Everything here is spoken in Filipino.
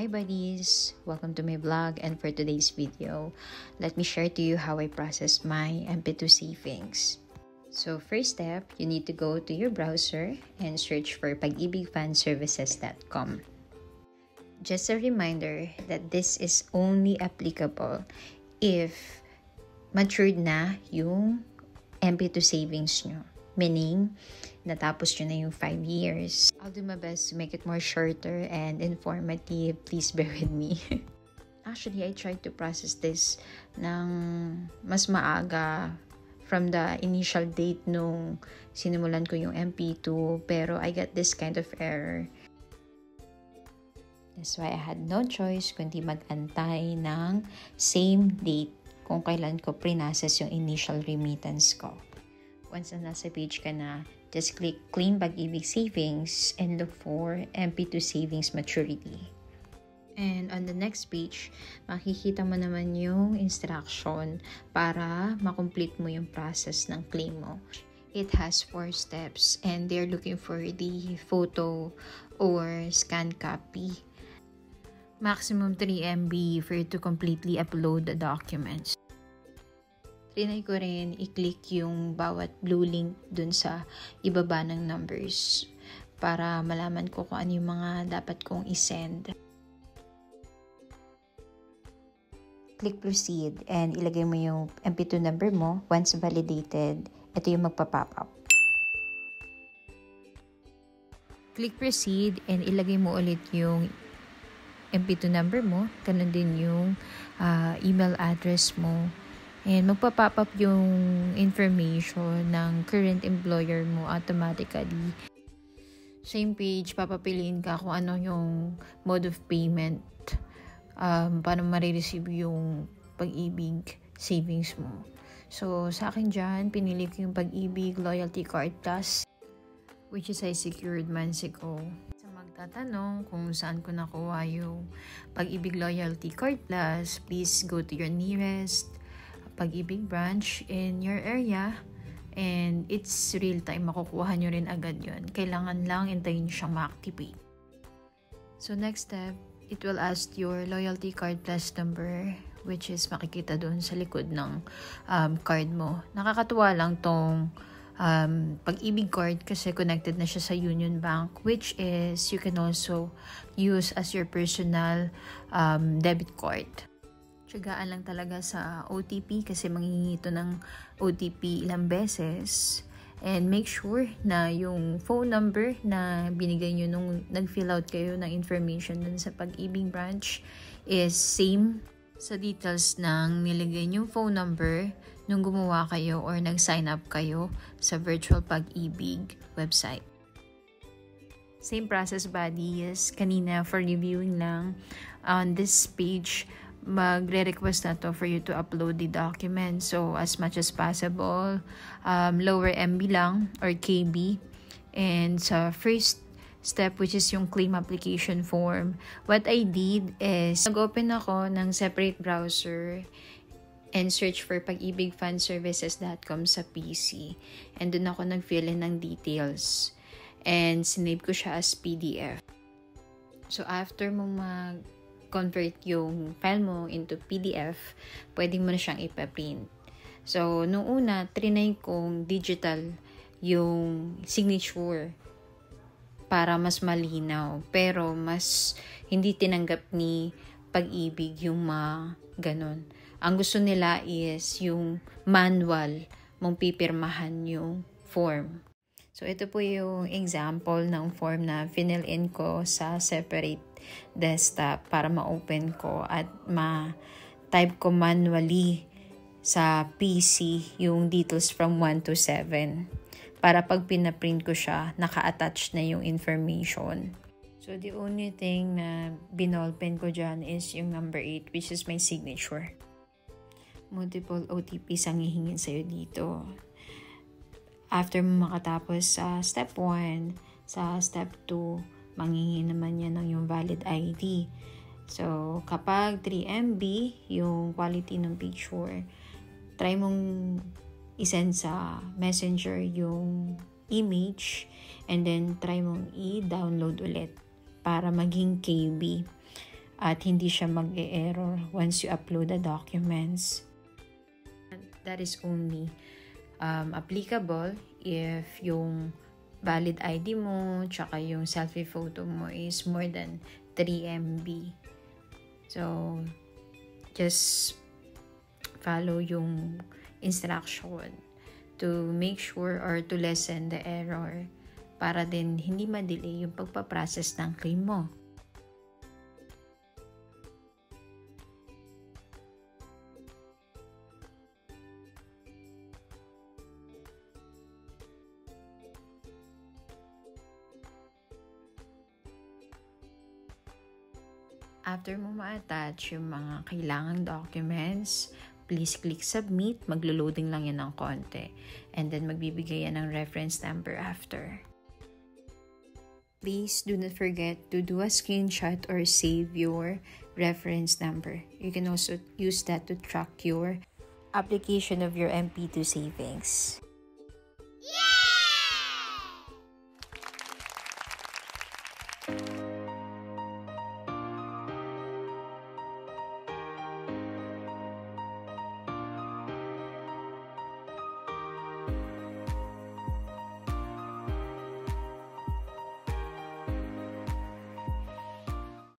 Hi buddies! Welcome to my vlog, and for today's video, let me share to you how I process my MP2 savings. So first step, you need to go to your browser and search for pag-ibigfanservices.com. Just a reminder that this is only applicable if matured na yung MP2 savings nyo. Meaning, natapos nyo na yung 5 years. I'll do my best to make it more shorter and informative. Please bear with me. Actually, I tried to process this ng mas maaga from the initial date nung sinimulan ko yung MP2, pero I got this kind of error. That's why I had no choice kundi mag-antay ng same date kung kailan ko pre-process yung initial remittance ko. Once na nasa page ka na, just click Claim Pag-ibig Savings and look for MP2 Savings Maturity. And on the next page, makikita mo naman yung instruction para makomplete mo yung process ng claim mo. It has 4 steps and they're looking for the photo or scan copy. Maximum 3 MB for you to completely upload the documents. Trinay ko rin i-click yung bawat blue link dun sa ibaba ng numbers para malaman ko kung ano yung mga dapat kong isend. Click proceed and ilagay mo yung MP2 number mo. Once validated, ito yung magpa-pop up. Click proceed and ilagay mo ulit yung MP2 number mo. Ganun din yung email address mo. And magpa-pop up yung information ng current employer mo automatically. Same page, papapiliin ka kung ano yung mode of payment. Paano marireceive yung Pag-ibig savings mo. So, sa akin dyan, pinili ko yung Pag-ibig Loyalty Card Plus, which is I secured months ago. Sa magtatanong kung saan ko nakuha yung Pag-ibig Loyalty Card Plus, please go to your nearest Pag-ibig branch in your area, and it's real time, makukuha nyo rin agad yun. Kailangan lang hintayin siyang ma-activate. So next step, it will ask your loyalty card plus number, which is makikita doon sa likod ng card mo. Nakakatuwa lang tong Pag-ibig card kasi connected na siya sa Union Bank, which is you can also use as your personal debit card. Tiyagaan lang talaga sa OTP kasi manghihingi ito ng OTP ilang beses. And make sure na yung phone number na binigay nyo nung nag-fill out kayo ng information dun sa Pag-ibig branch is same sa details ng nilagay yung phone number nung gumawa kayo or nag-sign up kayo sa virtual Pag-ibig website. Same process, buddies. Kanina for reviewing lang on this page, magre-request na to for you to upload the document. So, as much as possible, lower MB lang or KB. And sa first step, which is yung claim application form, what I did is, nag-open ako ng separate browser and search for pag-ibigfanservices.com sa PC. And dun ako nag-fill in ng details. And sinave ko siya as PDF. So, after mo convert yung file mo into PDF, pwede mo na siyang ipa-print. So, nung una, trinay kong digital yung signature para mas malinaw. Pero, mas hindi tinanggap ni Pag-ibig yung mga ganon. Ang gusto nila is yung manual mong pipirmahan yung form. So, ito po yung example ng form na fill in ko sa separate desktop para ma-open ko at ma-type ko manually sa PC yung details from 1 to 7. Para pag pinaprint ko siya, naka-attach na yung information. So, the only thing na binallpen ko dyan is yung number 8, which is my signature. Multiple OTPs ang hihingin sa'yo dito. After mo makatapos sa step 1, sa step 2, manghihingi naman yan ng yung valid ID. So, kapag 3 MB yung quality ng picture, try mong isend sa messenger yung image and then try mong i-download ulit para maging KB. at hindi siya mag-e-error once you upload the documents. That is only applicable if yung valid ID mo tsaka yung selfie photo mo is more than 3 MB. So, just follow yung instruction to make sure or to lessen the error para din hindi ma-delay yung pagpaprocess ng claim mo. After mo ma-attach yung mga kailangang documents, please click submit. Maglo-loading lang yan ng konti. And then magbibigay yan ng reference number after. Please do not forget to do a screenshot or save your reference number. You can also use that to track your application of your MP2 savings.